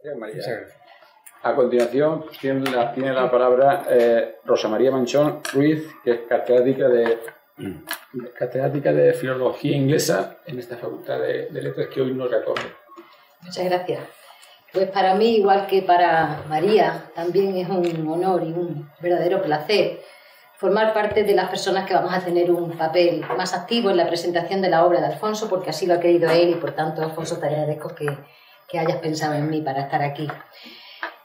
Gracias, María. A continuación tiene la palabra Rosa María Manchón Ruiz, que es catedrática de Filología Inglesa en esta Facultad de Letras que hoy nos recoge. Muchas gracias. Pues para mí, igual que para María, también es un honor y un verdadero placer formar parte de las personas que vamos a tener un papel más activo en la presentación de la obra de Alfonso, porque así lo ha querido él y por tanto, Alfonso, te agradezco que hayas pensado en mí para estar aquí.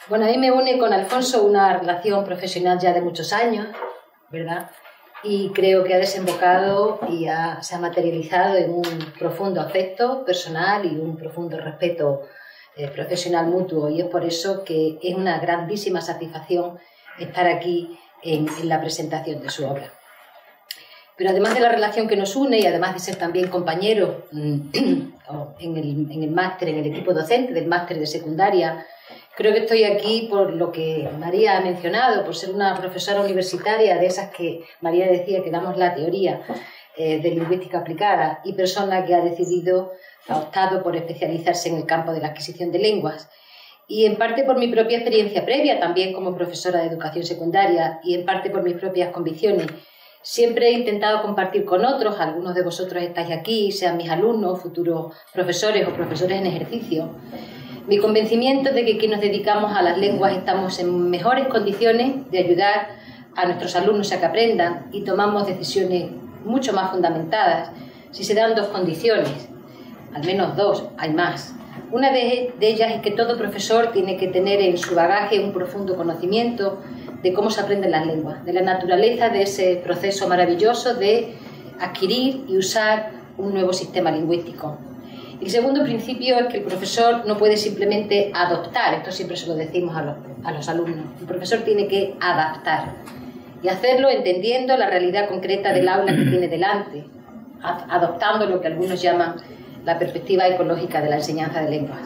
Bueno, a mí me une con Alfonso una relación profesional ya de muchos años, ¿verdad? Y creo que ha desembocado y se ha materializado en un profundo afecto personal y un profundo respeto profesional mutuo, y es por eso que es una grandísima satisfacción estar aquí en la presentación de su obra. Pero además de la relación que nos une y además de ser también compañero en el máster, en el equipo docente del máster de secundaria, creo que estoy aquí por lo que María ha mencionado, por ser una profesora universitaria de esas que María decía que damos la teoría de lingüística aplicada, y persona que ha optado por especializarse en el campo de la adquisición de lenguas. Y en parte por mi propia experiencia previa, también como profesora de educación secundaria, y en parte por mis propias convicciones. Siempre he intentado compartir con otros, algunos de vosotros estáis aquí, sean mis alumnos, futuros profesores o profesores en ejercicio, mi convencimiento de que quienes nos dedicamos a las lenguas estamos en mejores condiciones de ayudar a nuestros alumnos a que aprendan, y tomamos decisiones mucho más fundamentadas si se dan dos condiciones, al menos dos, hay más. Una de ellas es que todo profesor tiene que tener en su bagaje un profundo conocimiento de cómo se aprenden las lenguas, de la naturaleza de ese proceso maravilloso de adquirir y usar un nuevo sistema lingüístico. El segundo principio es que el profesor no puede simplemente adoptar, esto siempre se lo decimos a los alumnos, el profesor tiene que adaptar y hacerlo entendiendo la realidad concreta del aula que tiene delante, adoptando lo que algunos llaman la perspectiva ecológica de la enseñanza de lenguas.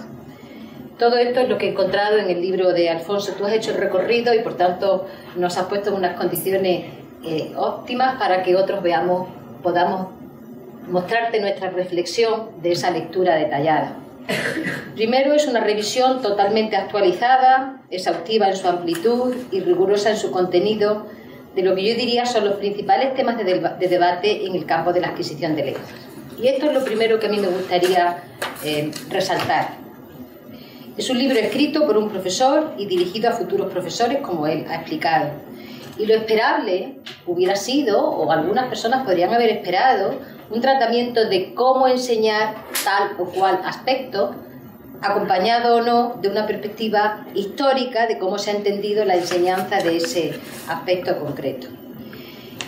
Todo esto es lo que he encontrado en el libro de Alfonso. Tú has hecho el recorrido y por tanto nos has puesto en unas condiciones óptimas para que otros podamos mostrarte nuestra reflexión de esa lectura detallada. Primero, es una revisión totalmente actualizada, exhaustiva en su amplitud y rigurosa en su contenido de lo que yo diría son los principales temas de debate en el campo de la adquisición de lenguas. Y esto es lo primero que a mí me gustaría resaltar. Es un libro escrito por un profesor y dirigido a futuros profesores, como él ha explicado. Y lo esperable hubiera sido, o algunas personas podrían haber esperado, un tratamiento de cómo enseñar tal o cual aspecto, acompañado o no de una perspectiva histórica de cómo se ha entendido la enseñanza de ese aspecto concreto.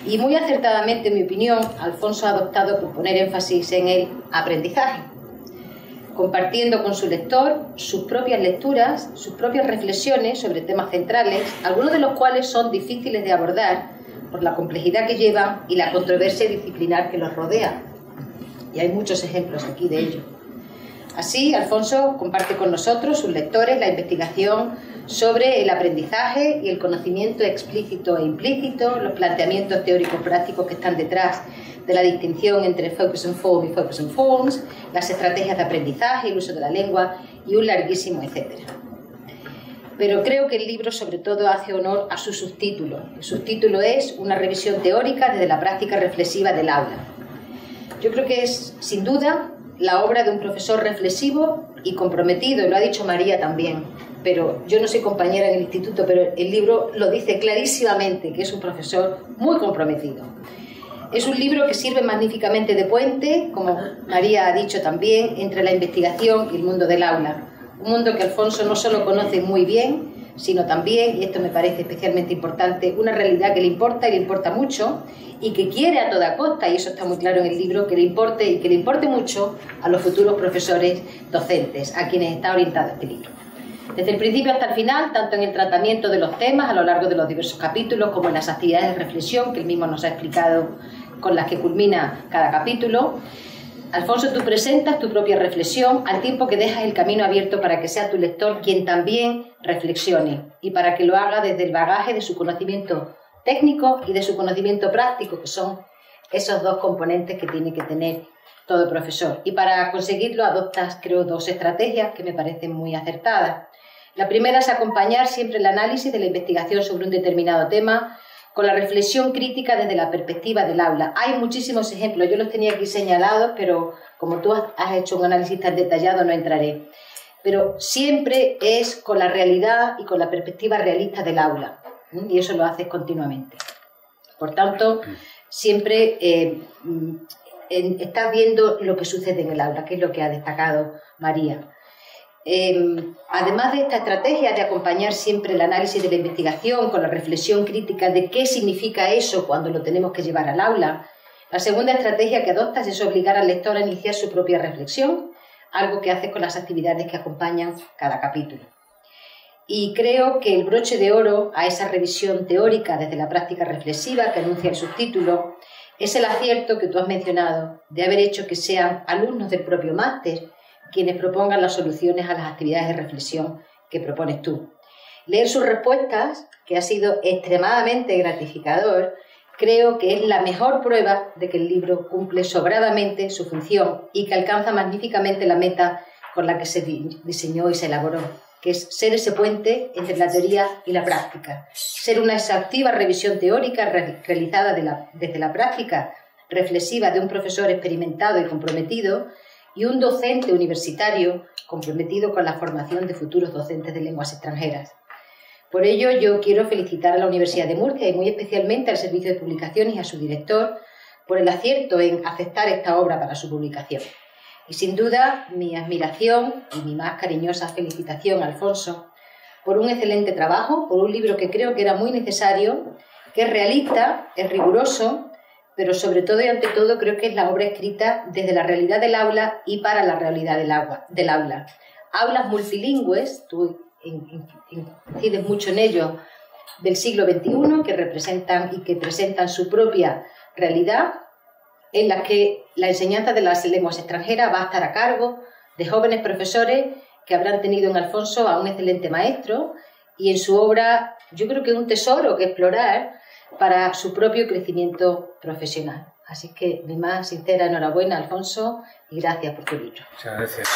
Y muy acertadamente, en mi opinión, Alfonso ha adoptado por poner énfasis en el aprendizaje, compartiendo con su lector sus propias lecturas, sus propias reflexiones sobre temas centrales, algunos de los cuales son difíciles de abordar por la complejidad que llevan y la controversia disciplinar que los rodea. Y hay muchos ejemplos aquí de ello. Así, Alfonso comparte con nosotros, sus lectores, la investigación sobre el aprendizaje y el conocimiento explícito e implícito, los planteamientos teóricos prácticos que están detrás de la distinción entre focus and form y focus and forms, las estrategias de aprendizaje, el uso de la lengua y un larguísimo etcétera. Pero creo que el libro sobre todo hace honor a su subtítulo. El subtítulo es Una revisión teórica desde la práctica reflexiva del aula. Yo creo que es, sin duda, la obra de un profesor reflexivo y comprometido, y lo ha dicho María también, pero yo no soy compañera en el instituto, pero el libro lo dice clarísimamente, que es un profesor muy comprometido. Es un libro que sirve magníficamente de puente, como María ha dicho también, entre la investigación y el mundo del aula. Un mundo que Alfonso no solo conoce muy bien, sino también, y esto me parece especialmente importante, una realidad que le importa y le importa mucho, y que quiere a toda costa, y eso está muy claro en el libro, que le importe y que le importe mucho a los futuros profesores docentes, a quienes está orientado este libro. Desde el principio hasta el final, tanto en el tratamiento de los temas a lo largo de los diversos capítulos, como en las actividades de reflexión que él mismo nos ha explicado con las que culmina cada capítulo, Alfonso, tú presentas tu propia reflexión al tiempo que dejas el camino abierto para que sea tu lector quien también reflexione y para que lo haga desde el bagaje de su conocimiento técnico y de su conocimiento práctico, que son esos dos componentes que tiene que tener todo profesor. Y para conseguirlo adoptas, creo, dos estrategias que me parecen muy acertadas. La primera es acompañar siempre el análisis de la investigación sobre un determinado tema con la reflexión crítica desde la perspectiva del aula. Hay muchísimos ejemplos, yo los tenía aquí señalados, pero como tú has hecho un análisis tan detallado no entraré. Pero siempre es con la realidad y con la perspectiva realista del aula, y eso lo haces continuamente. Por tanto, siempre estás viendo lo que sucede en el aula, que es lo que ha destacado María. Además de esta estrategia de acompañar siempre el análisis de la investigación con la reflexión crítica de qué significa eso cuando lo tenemos que llevar al aula, la segunda estrategia que adoptas es obligar al lector a iniciar su propia reflexión, algo que haces con las actividades que acompañan cada capítulo. Y creo que el broche de oro a esa revisión teórica desde la práctica reflexiva que anuncia el subtítulo es el acierto que tú has mencionado de haber hecho que sean alumnos del propio máster quienes propongan las soluciones a las actividades de reflexión que propones tú. Leer sus respuestas, que ha sido extremadamente gratificador, creo que es la mejor prueba de que el libro cumple sobradamente su función y que alcanza magníficamente la meta con la que se diseñó y se elaboró, que es ser ese puente entre la teoría y la práctica, ser una exhaustiva revisión teórica realizada desde la práctica reflexiva de un profesor experimentado y comprometido y un docente universitario comprometido con la formación de futuros docentes de lenguas extranjeras. Por ello, yo quiero felicitar a la Universidad de Murcia y muy especialmente al Servicio de Publicaciones y a su director por el acierto en aceptar esta obra para su publicación. Y sin duda, mi admiración y mi más cariñosa felicitación a Alfonso por un excelente trabajo, por un libro que creo que era muy necesario, que es realista, es riguroso, pero sobre todo y ante todo creo que es la obra escrita desde la realidad del aula y para la realidad del aula. Aulas multilingües, tú incides mucho en ello, del siglo XXI, que representan y que presentan su propia realidad, en la que la enseñanza de las lenguas extranjeras va a estar a cargo de jóvenes profesores que habrán tenido en Alfonso a un excelente maestro y en su obra yo creo que es un tesoro que explorar para su propio crecimiento profesional. Así que mi más sincera enhorabuena, Alfonso, y gracias por tu libro. Muchas gracias.